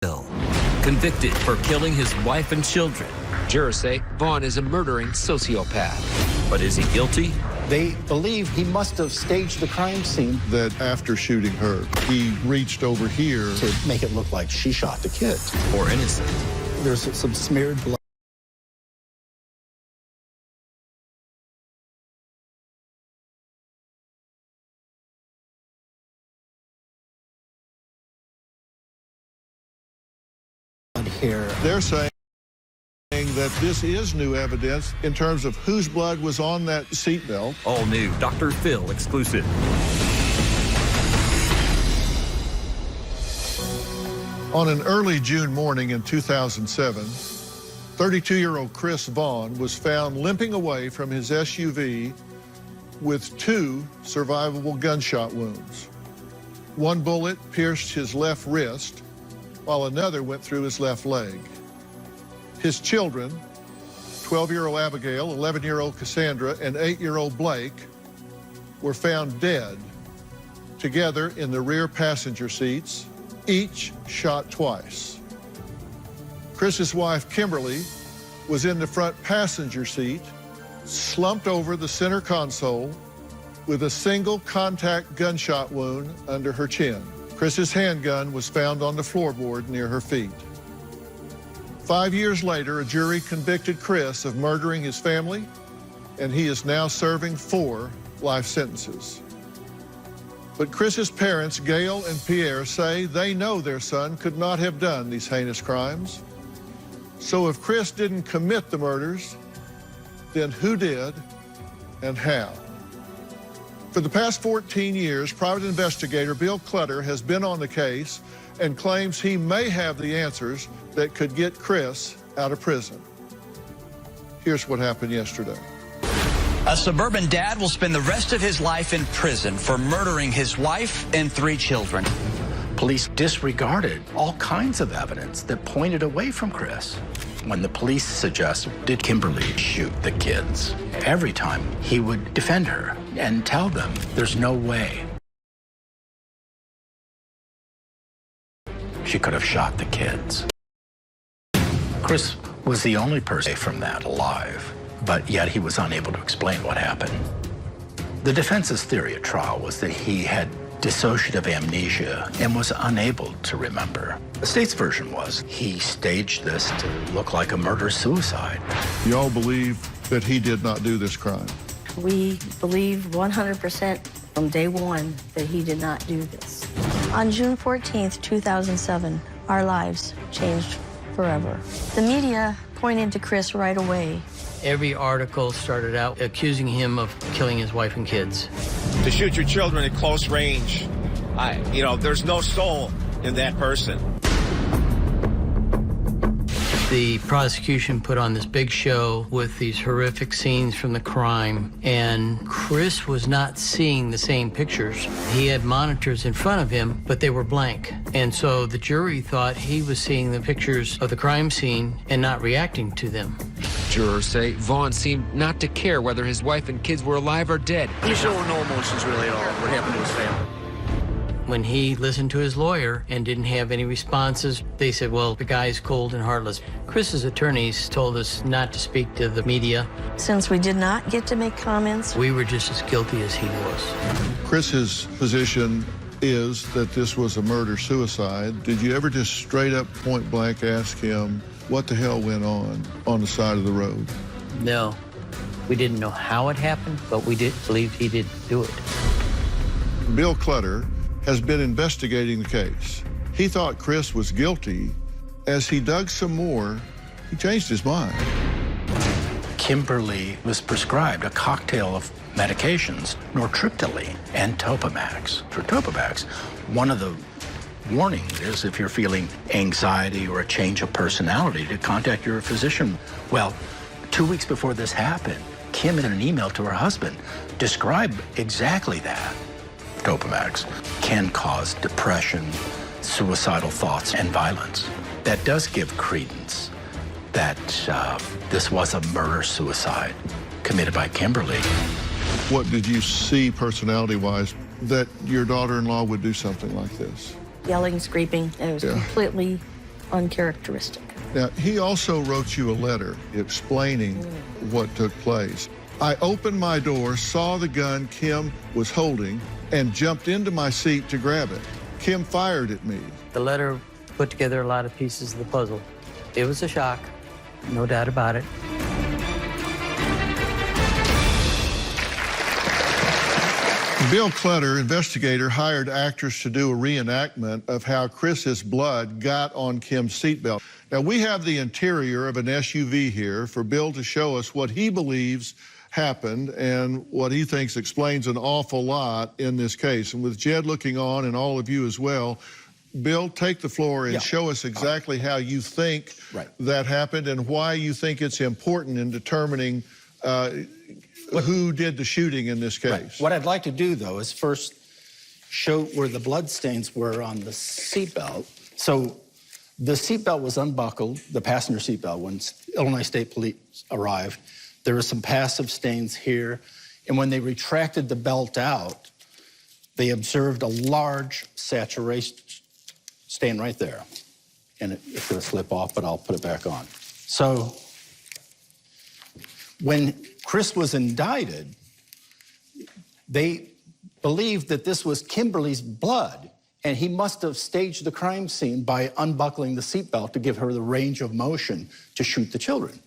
Hill, convicted for killing his wife and children. Jurors say Vaughn is a murdering sociopath. But is he guilty? They believe he must have staged the crime scene that after shooting her, he reached over here to make it look like she shot the kids. Or innocent? There's some smeared blood. Here. They're saying that this is new evidence in terms of whose blood was on that seatbelt. All new Dr. Phil exclusive. On an early June morning in 2007, 32-year-old Chris Vaughn was found limping away from his SUV with 2 survivable gunshot wounds. One bullet pierced his left wrist, while another went through his left leg. His children, 12-year-old Abigail, 11-year-old Cassandra, and 8-year-old Blake, were found dead, together in the rear passenger seats, each shot twice. Chris's wife, Kimberly, was in the front passenger seat, slumped over the center console with a single contact gunshot wound under her chin. Chris's handgun was found on the floorboard near her feet. 5 years later, a jury convicted Chris of murdering his family, and he is now serving 4 life sentences. But Chris's parents, Gail and Pierre, say they know their son could not have done these heinous crimes. So if Chris didn't commit the murders, then who did and how? For the past 14 years, private investigator Bill Clutter has been on the case and claims he may have the answers that could get Chris out of prison. Here's what happened yesterday. A suburban dad will spend the rest of his life in prison for murdering his wife and 3 children. Police disregarded all kinds of evidence that pointed away from Chris. When the police suggested, did Kimberly shoot the kids? Every time he would defend her and tell them there's no way she could have shot the kids. Chris was the only person from that alive, but yet he was unable to explain what happened. The defense's theory at trial was that he had dissociative amnesia and was unable to remember. The state's version was he staged this to look like a murder-suicide. Y'all believe that he did not do this crime? We believe 100% from day one that he did not do this. On June 14th, 2007, our lives changed forever. The media pointed to Chris right away. Every article started out accusing him of killing his wife and kids. To shoot your children at close range, there's no soul in that person. The prosecution put on this big show with these horrific scenes from the crime, and Chris was not seeing the same pictures. He had monitors in front of him, but they were blank. And so the jury thought he was seeing the pictures of the crime scene and not reacting to them. Jurors say Vaughn seemed not to care whether his wife and kids were alive or dead. He's showing no emotions really at all. What happened to his family? When he listened to his lawyer and didn't have any responses, they said, well, the guy's cold and heartless. Chris's attorneys told us not to speak to the media. Since we did not get to make comments, We were just as guilty as he was. Chris's position is that this was a murder-suicide. Did you ever just straight up point blank ask him what the hell went on the side of the road? No, we didn't know how it happened, but we did believe he did do it. Bill Clutter has been investigating the case. He thought Chris was guilty. As he dug some more, he changed his mind. Kimberly was prescribed a cocktail of medications, nortriptyline and Topamax. For Topamax, one of the warnings is if you're feeling anxiety or a change of personality to contact your physician. Well, 2 weeks before this happened, Kim in an email to her husband described exactly that. Topamax can cause depression, suicidal thoughts, and violence. That does give credence that this was a murder-suicide committed by Kimberly. What did you see personality-wise that your daughter-in-law would do something like this? yelling, screaming, and it was completely uncharacteristic. Now, he also wrote you a letter explaining what took place. I opened my door, saw the gun Kim was holding, and jumped into my seat to grab it. Kim fired at me. The letter put together a lot of pieces of the puzzle. It was a shock, no doubt about it. Bill Clutter, investigator, hired actors to do a reenactment of how Chris's blood got on Kim's seatbelt. Now, we have the interior of an SUV here for Bill to show us what he believes happened and what he thinks explains an awful lot in this case. And with Jed looking on and all of you as well, Bill, take the floor and show us exactly how you think that happened and why you think it's important in determining who did the shooting in this case. Right. What I'd like to do, though, is first show where the blood stains were on the seatbelt. So the seatbelt was unbuckled, the passenger seatbelt, when Illinois State Police arrived. There were some passive stains here. And when they retracted the belt out, they observed a large saturation stain right there. And it's going to slip off, but I'll put it back on. So when Chris was indicted, they believed that this was Kimberly's blood, and he must have staged the crime scene by unbuckling the seatbelt to give her the range of motion to shoot the children.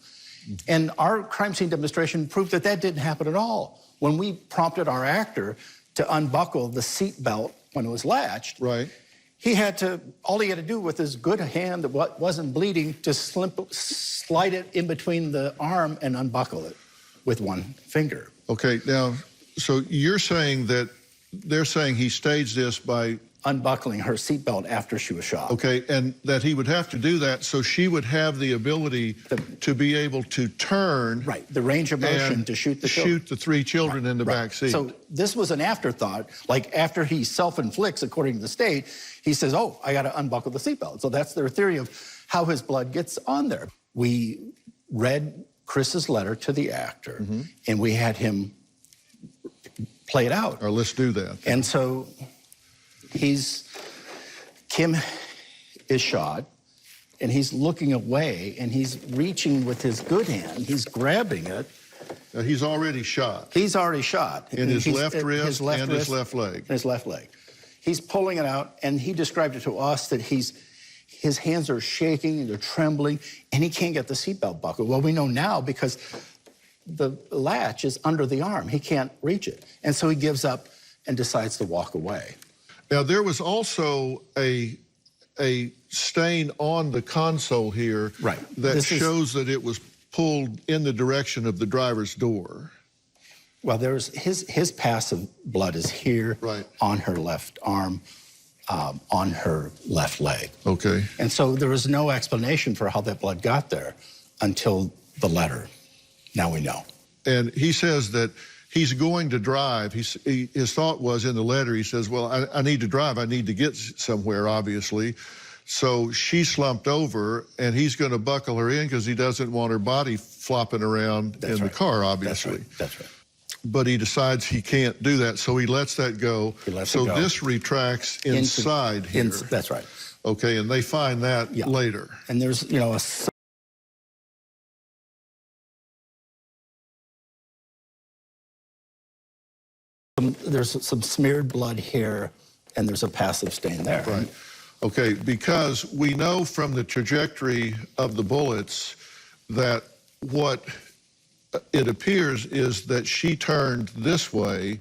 And our crime scene demonstration proved that that didn't happen at all. When we prompted our actor to unbuckle the seatbelt when it was latched, all he had to do with his good hand that wasn't bleeding, just slide it in between the arm and unbuckle it with one finger. Okay, now, so you're saying that they're saying he staged this by unbuckling her seatbelt after she was shot. Okay, and that he would have to do that so she would have the ability to be able to turn. Right, the range of motion to shoot the children. Shoot the three children in the back seat. So this was an afterthought. Like after he self-inflicts, according to the state, he says, oh, I got to unbuckle the seatbelt. So that's their theory of how his blood gets on there. We read Chris's letter to the actor, and we had him play it out. Or let's do that. And so Kim is shot, and he's looking away, and he's reaching with his good hand. He's grabbing it. He's already shot. He's already shot. In his left wrist and his left leg. His left leg. He's pulling it out, and he described it to us that his hands are shaking and they're trembling, and he can't get the seatbelt buckled. Well, we know now because the latch is under the arm. He can't reach it. And so he gives up and decides to walk away. Now, there was also a stain on the console here that shows that it was pulled in the direction of the driver's door. Well, there's his passive blood is here on her left arm, on her left leg. Okay. And so there was no explanation for how that blood got there until the letter. Now we know. And he says that he's going to drive. His thought was in the letter, he says, well, I need to drive. I need to get somewhere, obviously. So she slumped over, and he's going to buckle her in because he doesn't want her body flopping around in the car, obviously. That's right. But he decides he can't do that, so he lets that go. So this retracts inside here. That's right. Okay, and they find that later. And there's, you know, there's some smeared blood here, and there's a passive stain there. Right. Okay, because we know from the trajectory of the bullets that what it appears is that she turned this way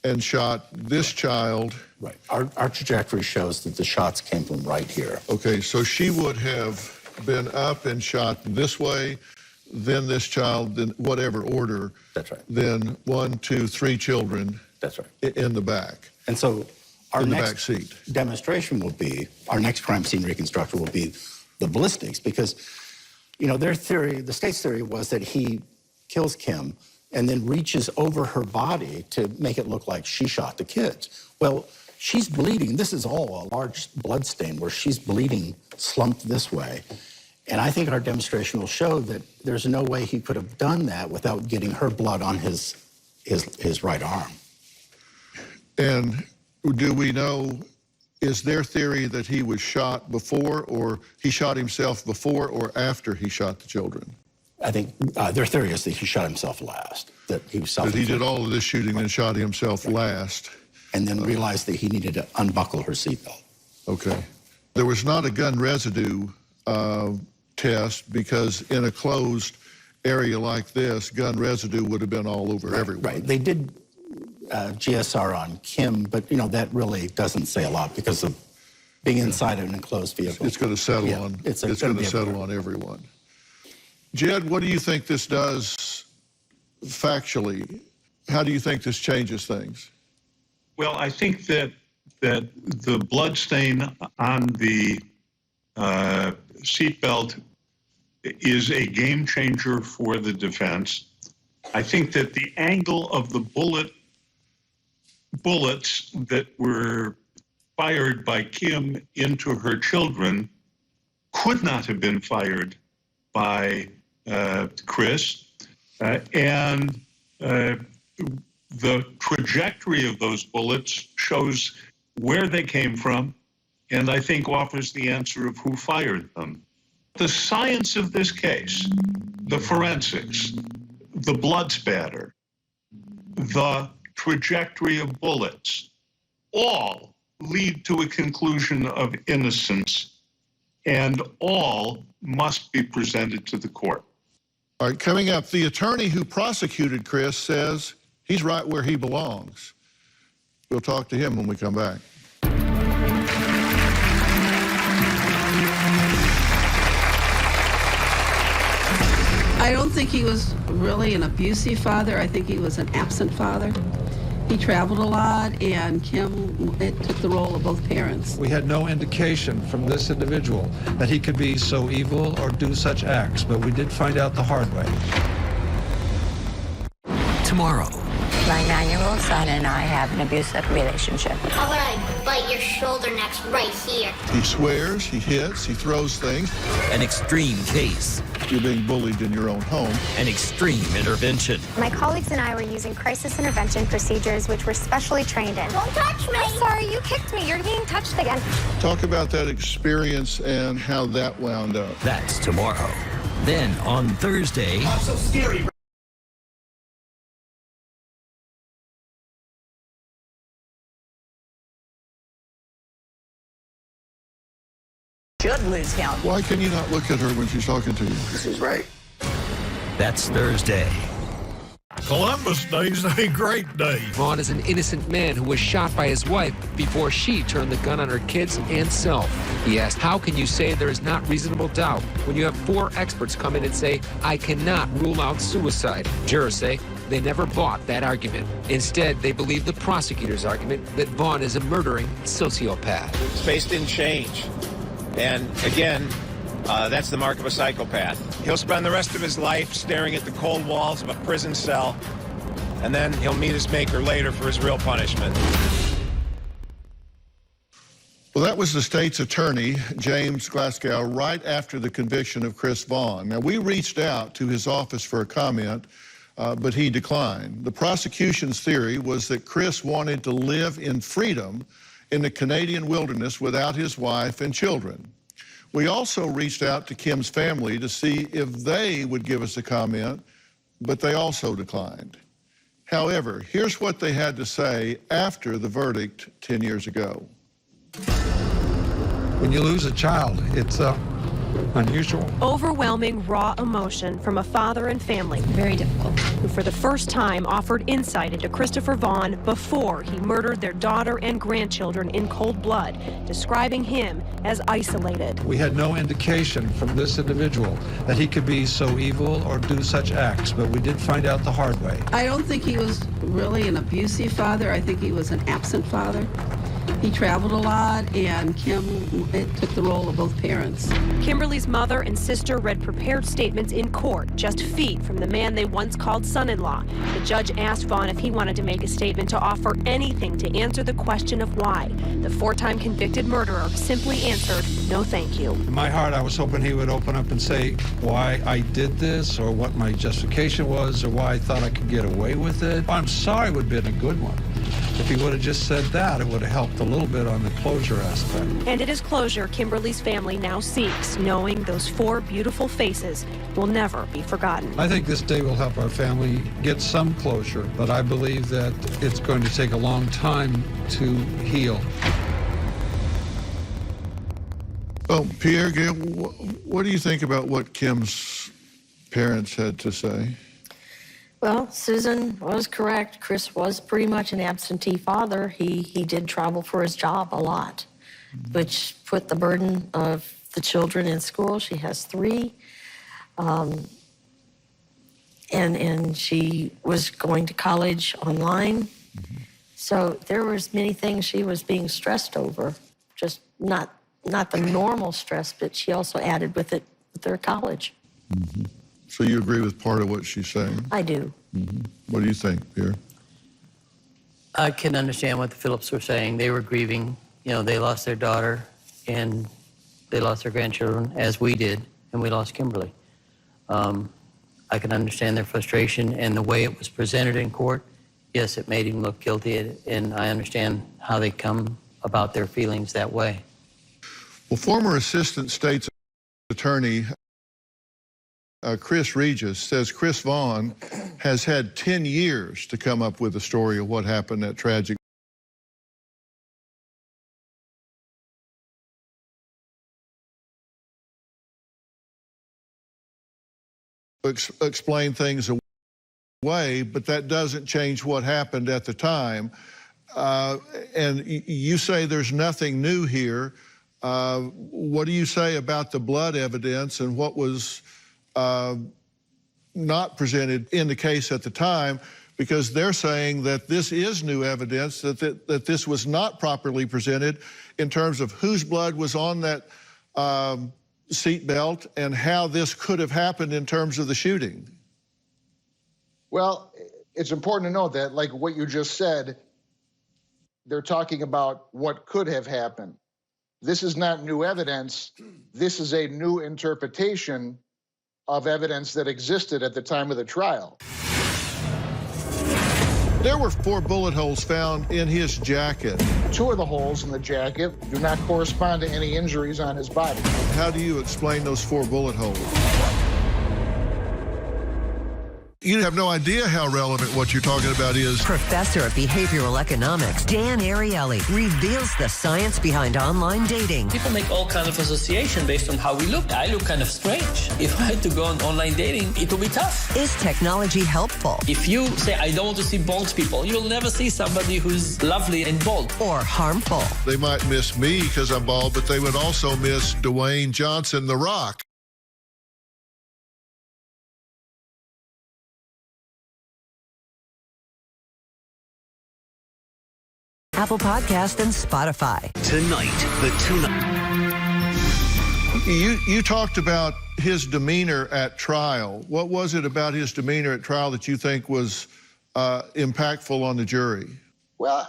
and shot this child. Right. Our trajectory shows that the shots came from right here. Okay, so she would have been up and shot this way, then this child, then whatever order. That's right. Then 1, 2, 3 children. That's right. In the back. And so our back seat. Demonstration will be, our next crime scene reconstruction will be the ballistics, because, you know, their theory, the state's theory was that he kills Kim and then reaches over her body to make it look like she shot the kids. Well, she's bleeding. This is all a large blood stain where she's bleeding, slumped this way. And I think our demonstration will show that there's no way he could have done that without getting her blood on his right arm. And do we know is their theory that he was shot before, or he shot himself before or after he shot the children? I think their theory is that he shot himself last, that he was That he self-inflicted. did all of this shooting and shot himself last. And then realized that he needed to unbuckle her seatbelt. Okay. There was not a gun residue test because in a closed area like this, gun residue would have been all over everyone. Right. They did GSR on Kim, but, you know, that really doesn't say a lot because of being inside an enclosed vehicle. It's going to settle Yeah, on. it's It's gonna going to be settle on everyone. Jed, what do you think this does factually? How do you think this changes things? Well, I think that the blood stain on the seatbelt is a game changer for the defense. I think that the angle of the bullets that were fired by Kim into her children could not have been fired by Chris, and the trajectory of those bullets shows where they came from, and I think offers the answer of who fired them. The science of this case, the forensics, the blood spatter, the trajectory of bullets, all lead to a conclusion of innocence, and all must be presented to the court. All right, coming up, the attorney who prosecuted Chris says he's right where he belongs. We'll talk to him when we come back. I don't think he was really an abusive father. I think he was an absent father. He traveled a lot, and Kim took the role of both parents. We had no indication from this individual that he could be so evil or do such acts, but we did find out the hard way. Tomorrow. My 9-year-old son and I have an abusive relationship. How about I bite your shoulder next right here? He swears, he hits, he throws things. An extreme case. You're being bullied in your own home. An extreme intervention. My colleagues and I were using crisis intervention procedures which we're specially trained in. Don't touch me! I'm sorry, you kicked me. You're being touched again. Talk about that experience and how that wound up. That's tomorrow. Then on Thursday. Oh, so scary. Should lose count. Why can you not look at her when she's talking to you? This is right. That's Thursday. Columbus Day's a great day. Vaughn is an innocent man who was shot by his wife before she turned the gun on her kids and self. He asked, how can you say there is not reasonable doubt when you have 4 experts come in and say, I cannot rule out suicide? Jurors say they never bought that argument. Instead, they believe the prosecutor's argument that Vaughn is a murdering sociopath. Space didn't change. And again, that's the mark of a psychopath. He'll spend the rest of his life staring at the cold walls of a prison cell, and then he'll meet his maker later for his real punishment. Well, that was the state's attorney, James Glasgow, right after the conviction of Chris Vaughn. Now, we reached out to his office for a comment, but he declined. The prosecution's theory was that Chris wanted to live in freedom in the Canadian wilderness without his wife and children. We also reached out to Kim's family to see if they would give us a comment, but they also declined. However, here's what they had to say after the verdict 10 years ago. When you lose a child, it's unusual. Overwhelming raw emotion from a father and family. Very difficult. Who for the first time offered insight into Christopher Vaughn before he murdered their daughter and grandchildren in cold blood, describing him as isolated. We had no indication from this individual that he could be so evil or do such acts, but we did find out the hard way. I don't think he was really an abusive father. I think he was an absent father. He traveled a lot, and Kim took the role of both parents. Kimberly's mother and sister read prepared statements in court, just feet from the man they once called son-in-law. The judge asked Vaughn if he wanted to make a statement to offer anything to answer the question of why. The 4-time convicted murderer simply answered, no thank you. In my heart, I was hoping he would open up and say why I did this, or what my justification was, or why I thought I could get away with it. I'm sorry would have been a good one. If he would have just said that, it would have helped a little bit on the closure aspect. And it is closure Kimberly's family now seeks, knowing those 4 beautiful faces will never be forgotten. I think this day will help our family get some closure, but I believe that it's going to take a long time to heal. Well, Pierre, Gail, what do you think about what Kim's parents had to say? Well, Susan was correct. Chris was pretty much an absentee father. He did travel for his job a lot, which put the burden of the children in school. She has 3. And she was going to college online. So there was many things she was being stressed over, just not the normal stress, but she also added with it with their college. Mm-hmm. So you agree with part of what she's saying? I do. Mm-hmm. What do you think, Pierre? I can understand what the Phillips were saying. They were grieving. You know, they lost their daughter and they lost their grandchildren, as we did, and we lost Kimberly. I can understand their frustration and the way it was presented in court. Yes, it made him look guilty, and I understand how they come about their feelings that way. Well, former Assistant State's Attorney Chris Regis says Chris Vaughn has had 10 years to come up with a story of what happened that tragic. Explain things away, but that doesn't change what happened at the time. And you say there's nothing new here. What do you say about the blood evidence and what was not presented in the case at the time? Because they're saying that this is new evidence, that this was not properly presented in terms of whose blood was on that seat belt and how this could have happened in terms of the shooting. Well, it's important to note that, like what you just said, they're talking about what could have happened. This is not new evidence. This is a new interpretation of evidence that existed at the time of the trial. There were 4 bullet holes found in his jacket. 2 of the holes in the jacket do not correspond to any injuries on his body. How do you explain those 4 bullet holes? You have no idea how relevant what you're talking about is. Professor of Behavioral Economics, Dan Ariely, reveals the science behind online dating. People make all kinds of association based on how we look. I look kind of strange. If I had to go on online dating, it will be tough. Is technology helpful? If you say, I don't want to see bald people, you'll never see somebody who's lovely and bald. Or harmful? They might miss me because I'm bald, but they would also miss Dwayne Johnson, The Rock. Apple Podcast and Spotify. Tonight, the You talked about his demeanor at trial. What was it about his demeanor at trial that you think was impactful on the jury? Well,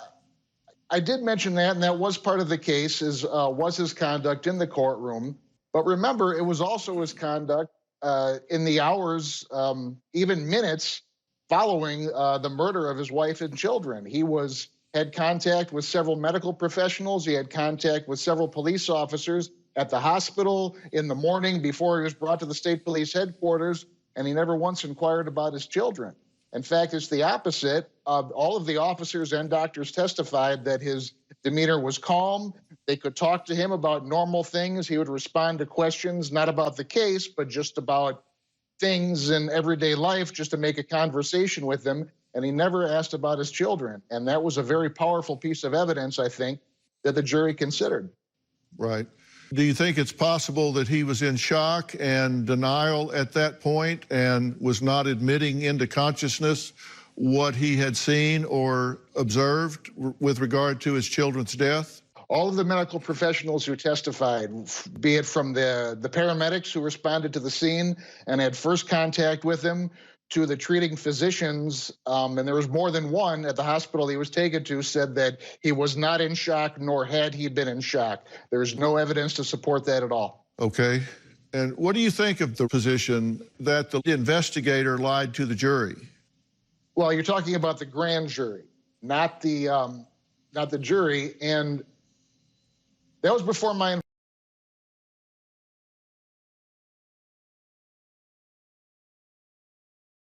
I did mention that, and that was part of the case, was his conduct in the courtroom. But remember, it was also his conduct in the hours, even minutes, following the murder of his wife and children. He had contact with several medical professionals. He had contact with several police officers at the hospital in the morning before he was brought to the state police headquarters, and he never once inquired about his children. In fact, it's the opposite. All of the officers and doctors testified that his demeanor was calm. They could talk to him about normal things. He would respond to questions, not about the case, but just about things in everyday life, just to make a conversation with them. And he never asked about his children. And that was a very powerful piece of evidence, I think, that the jury considered. Right. Do you think it's possible that he was in shock and denial at that point and was not admitting into consciousness what he had seen or observed with regard to his children's death? All of the medical professionals who testified, be it from the paramedics who responded to the scene and had first contact with him, to the treating physicians, and there was more than one at the hospital he was taken to, said that he was not in shock, nor had he been in shock. There's no evidence to support that at all. Okay. And what do you think of the position that the investigator lied to the jury? Well, you're talking about the grand jury. not the jury. And that was before my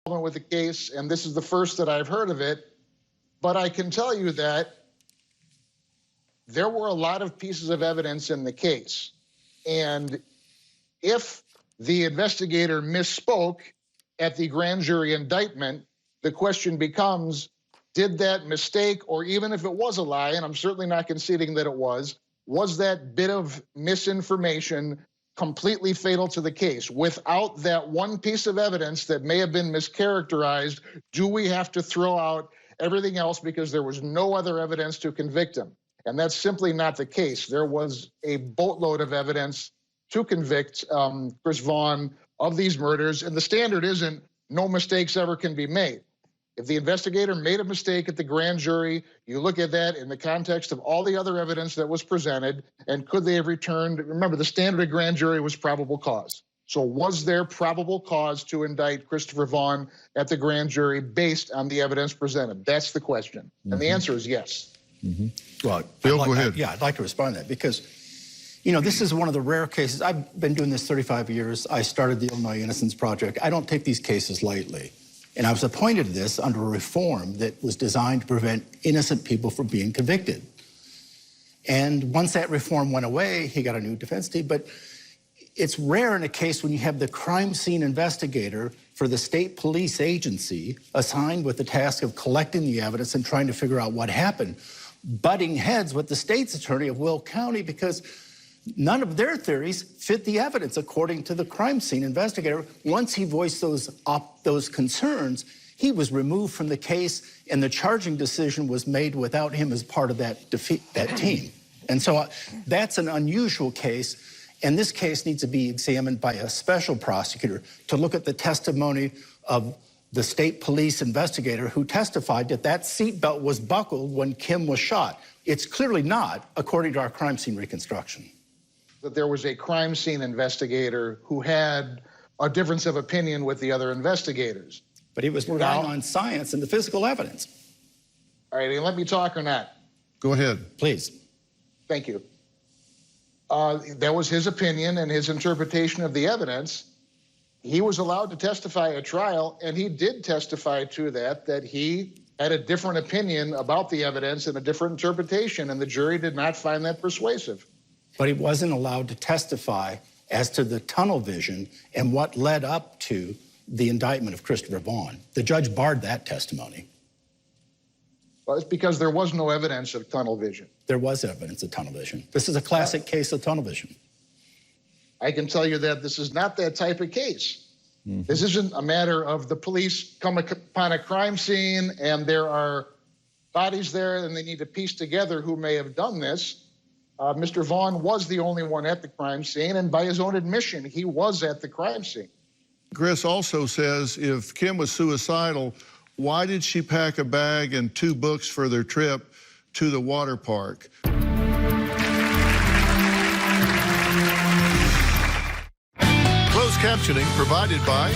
involvement with the case, and this is the first that I've heard of it. But I can tell you that there were a lot of pieces of evidence in the case. And if the investigator misspoke at the grand jury indictment, the question becomes, did that mistake, or even if it was a lie, and I'm certainly not conceding that it was that bit of misinformation completely fatal to the case? Without that one piece of evidence that may have been mischaracterized, do we have to throw out everything else because there was no other evidence to convict him? And that's simply not the case. There was a boatload of evidence to convict Chris Vaughn of these murders, and the standard isn't no mistakes ever can be made. If the investigator made a mistake at the grand jury, you look at that in the context of all the other evidence that was presented, and could they have returned? Remember, the standard of grand jury was probable cause. So was there probable cause to indict Christopher Vaughn at the grand jury based on the evidence presented? That's the question. And the answer is yes. Well, Bill, go ahead. Yeah, I'd like to respond to that because, you know, this is one of the rare cases. I've been doing this 35 years. I started the Illinois Innocence Project. I don't take these cases lightly. And I was appointed to this under a reform that was designed to prevent innocent people from being convicted. And once that reform went away, he got a new defense team. But it's rare in a case when you have the crime scene investigator for the state police agency assigned with the task of collecting the evidence and trying to figure out what happened, butting heads with the state's attorney of Will County because none of their theories fit the evidence, according to the crime scene investigator. Once he voiced those concerns, he was removed from the case, and the charging decision was made without him as part of that team. And so that's an unusual case, and this case needs to be examined by a special prosecutor to look at the testimony of the state police investigator who testified that that seatbelt was buckled when Kim was shot. It's clearly not, according to our crime scene reconstruction. That there was a crime scene investigator who had a difference of opinion with the other investigators. But he was relying on science and the physical evidence. All right, let me talk or not. Go ahead. Please. Thank you. That was his opinion and his interpretation of the evidence. He was allowed to testify at trial, and he did testify to that he had a different opinion about the evidence and a different interpretation, and the jury did not find that persuasive. But he wasn't allowed to testify as to the tunnel vision and what led up to the indictment of Christopher Vaughn. The judge barred that testimony. Well, it's because there was no evidence of tunnel vision. There was evidence of tunnel vision. This is a classic case of tunnel vision. I can tell you that this is not that type of case. This isn't a matter of the police come upon a crime scene and there are bodies there and they need to piece together who may have done this. Mr. Vaughn was the only one at the crime scene, and by his own admission, he was at the crime scene. Chris also says if Kim was suicidal, why did she pack a bag and 2 books for their trip to the water park? Closed captioning provided by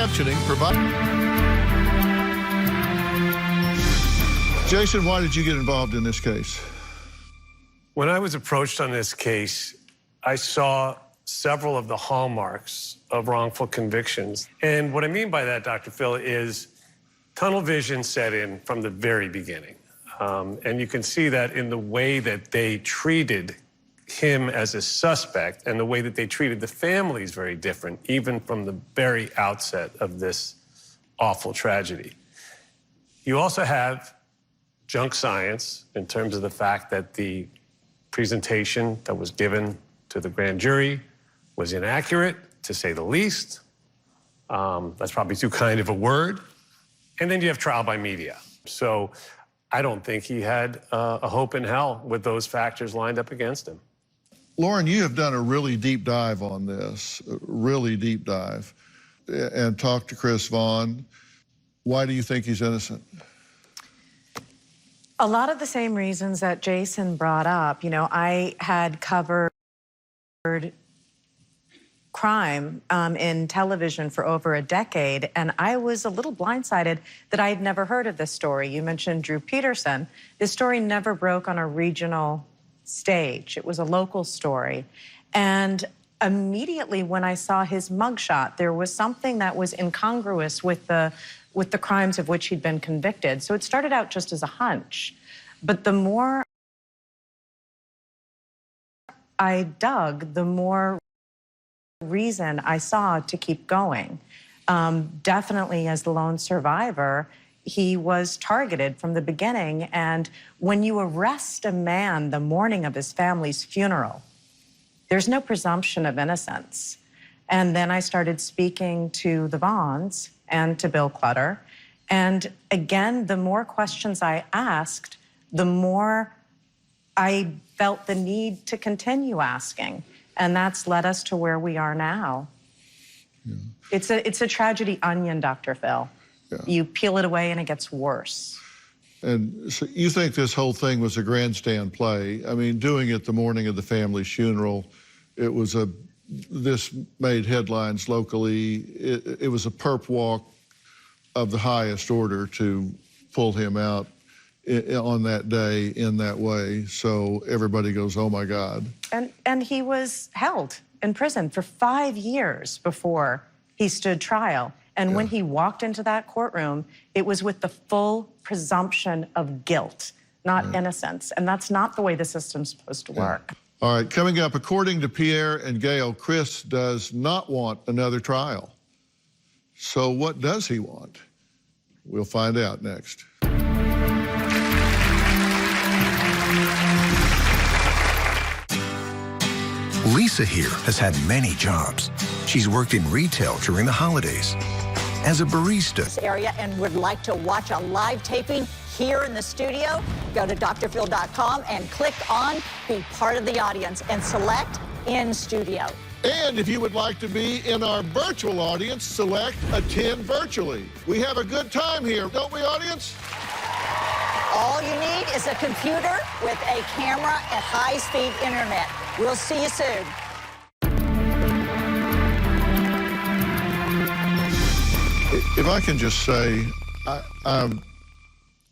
captioning provided. Jason, why did you get involved in this case? When I was approached on this case, I saw several of the hallmarks of wrongful convictions. And what I mean by that, Dr. Phil, is tunnel vision set in from the very beginning. And you can see that in the way that they treated him as a suspect, and the way that they treated the family is very different, even from the very outset of this awful tragedy. You also have junk science in terms of the fact that the presentation that was given to the grand jury was inaccurate, to say the least. That's probably too kind of a word. And then you have trial by media. So I don't think he had a hope in hell with those factors lined up against him. Lauren, you have done a really deep dive on this, a really deep dive, and talked to Chris Vaughn. Why do you think he's innocent? A lot of the same reasons that Jason brought up. You know, I had covered crime in television for over a decade, and I was a little blindsided that I had never heard of this story. You mentioned Drew Peterson. This story never broke on a regional stage. It was a local story. And immediately when I saw his mugshot, there was something that was incongruous with the crimes of which he'd been convicted. So it started out just as a hunch. But the more I dug, the more reason I saw to keep going. Definitely as the lone survivor, he was targeted from the beginning. And when you arrest a man the morning of his family's funeral, there's no presumption of innocence. And then I started speaking to the Vaughns and to Bill Clutter. And again, the more questions I asked, the more I felt the need to continue asking. And that's led us to where we are now. Yeah. It's a tragedy onion, Dr. Phil. Yeah. You peel it away and it gets worse. And so you think this whole thing was a grandstand play? I mean, doing it the morning of the family's funeral, this made headlines locally. It was a perp walk of the highest order to pull him out on that day in that way. So everybody goes, oh my God. And he was held in prison for 5 years before he stood trial. And when he walked into that courtroom, it was with the full presumption of guilt, not innocence. And that's not the way the system's supposed to work. All right, coming up, according to Pierre and Gail, Chris does not want another trial. So what does he want? We'll find out next. Lisa here has had many jobs. She's worked in retail during the holidays, as a barista. Area and would like to watch a live taping here in the studio, go to drphil.com and click on Be Part of the Audience and select In Studio. And if you would like to be in our virtual audience, select Attend Virtually. We have a good time here, don't we, audience? All you need is a computer with a camera and high-speed internet. We'll see you soon. If I can just say,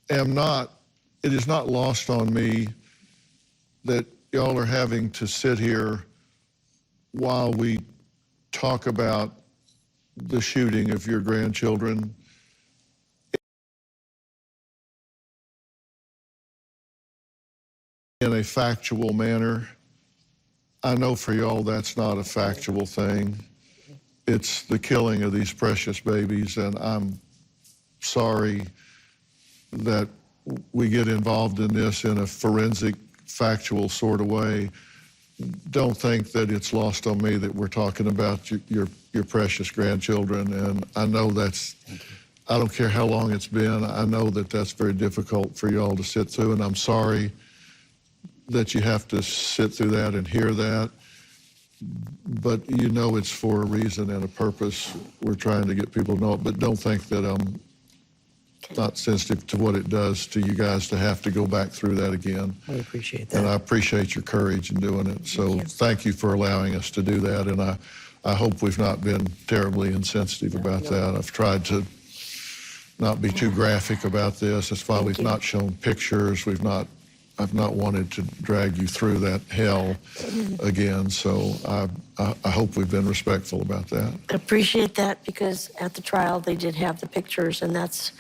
it is not lost on me that y'all are having to sit here while we talk about the shooting of your grandchildren. In a factual manner. I know for y'all that's not a factual thing. It's the killing of these precious babies, and I'm sorry that we get involved in this in a forensic, factual sort of way. Don't think that it's lost on me that we're talking about your precious grandchildren, and I know I don't care how long it's been, I know that that's very difficult for y'all to sit through, and I'm sorry that you have to sit through that and hear that. But you know it's for a reason and a purpose. We're trying to get people to know it, but don't think that I'm not sensitive to what it does to you guys to have to go back through that again. We appreciate that. And I appreciate your courage in doing it. So thank you for allowing us to do that. And I I hope we've not been terribly insensitive about that. I've tried to not be too graphic about this. That's why we've not shown pictures. I've not wanted to drag you through that hell again. So I hope we've been respectful about that. I appreciate that, because at the trial they did have the pictures, and that's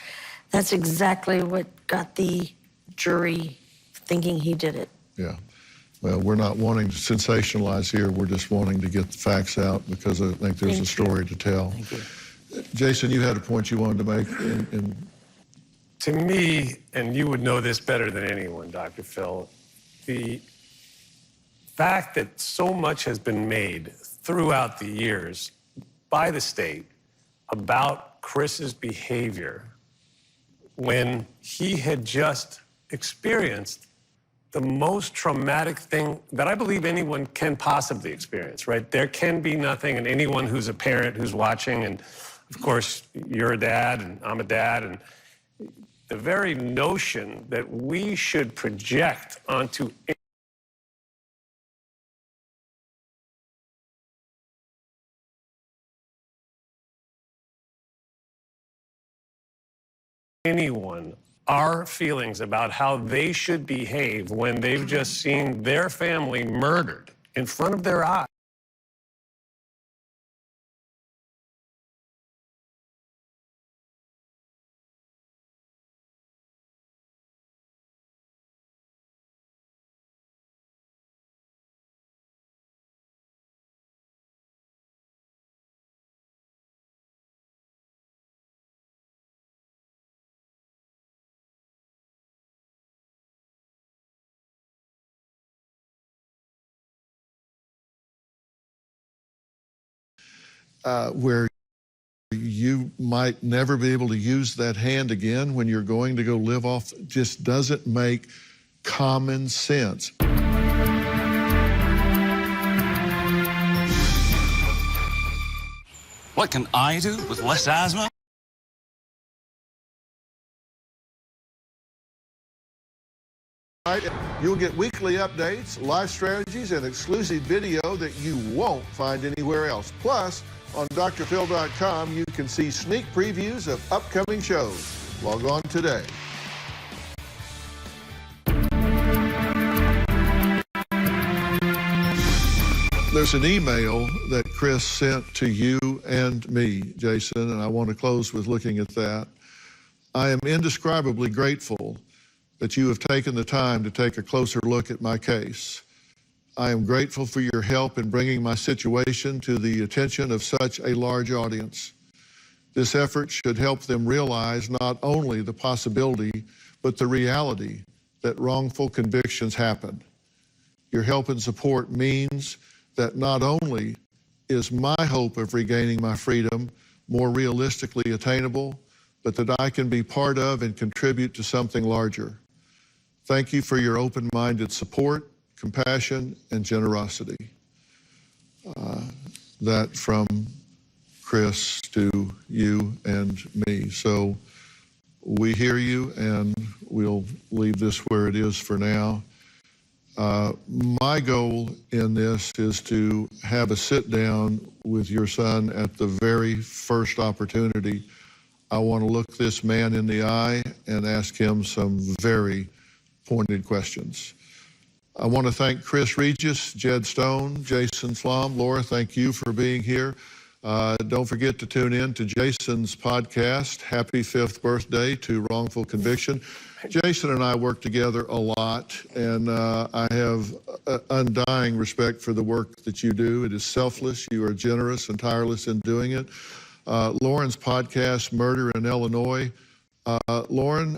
exactly what got the jury thinking he did it. Yeah. Well, we're not wanting to sensationalize here. We're just wanting to get the facts out, because I think there's a story to tell. Thank you. Jason, you had a point you wanted to make. To me, and you would know this better than anyone, Dr. Phil, the fact that so much has been made throughout the years by the state about Chris's behavior when he had just experienced the most traumatic thing that I believe anyone can possibly experience, right? There can be nothing, and anyone who's a parent who's watching, and of course, you're a dad, and I'm a dad, and the very notion that we should project onto anyone our feelings about how they should behave when they've just seen their family murdered in front of their eyes. Where you might never be able to use that hand again when you're going to go live off, just doesn't make common sense. What can I do with less asthma? You'll get weekly updates, live strategies, and exclusive video that you won't find anywhere else. Plus, on drphil.com, you can see sneak previews of upcoming shows. Log on today. There's an email that Chris sent to you and me, Jason, and I want to close with looking at that. I am indescribably grateful that you have taken the time to take a closer look at my case. I am grateful for your help in bringing my situation to the attention of such a large audience. This effort should help them realize not only the possibility, but the reality that wrongful convictions happen. Your help and support means that not only is my hope of regaining my freedom more realistically attainable, but that I can be part of and contribute to something larger. Thank you for your open-minded support, compassion, and generosity. That from Chris to you and me. So we hear you, and we'll leave this where it is for now. My goal in this is to have a sit down with your son at the very first opportunity. I want to look this man in the eye and ask him some very pointed questions. I want to thank Chris Regis, Jed Stone, Jason Flom. Laura, thank you for being here. Don't forget to tune in to Jason's podcast, Happy 5th Birthday to Wrongful Conviction. Jason and I work together a lot, and I have undying respect for the work that you do. It is selfless. You are generous and tireless in doing it. Lauren's podcast, Murder in Illinois. Lauren,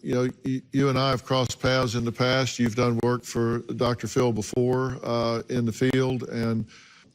you and I have crossed paths in the past. You've done work for Dr. Phil before in the field, and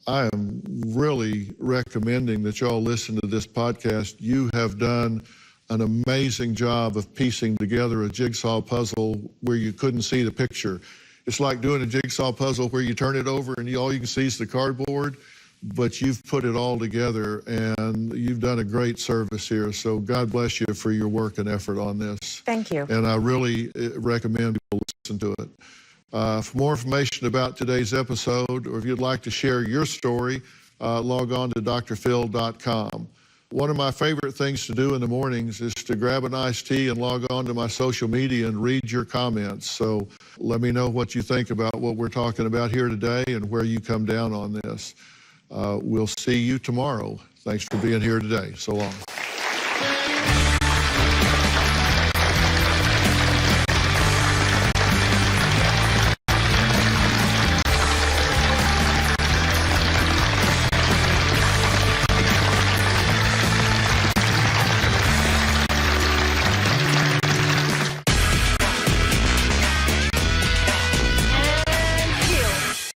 I am really recommending that y'all listen to this podcast. You have done an amazing job of piecing together a jigsaw puzzle where you couldn't see the picture. It's like doing a jigsaw puzzle where you turn it over and all you can see is the cardboard, but you've put it all together, and you've done a great service here. So God bless you for your work and effort on this. Thank you. And I really recommend people listen to it. For more information about today's episode, or if you'd like to share your story, log on to drphil.com. One of my favorite things to do in the mornings is to grab an iced tea and log on to my social media and read your comments. So let me know what you think about what we're talking about here today and where you come down on this. We'll see you tomorrow. Thanks for being here today. So long.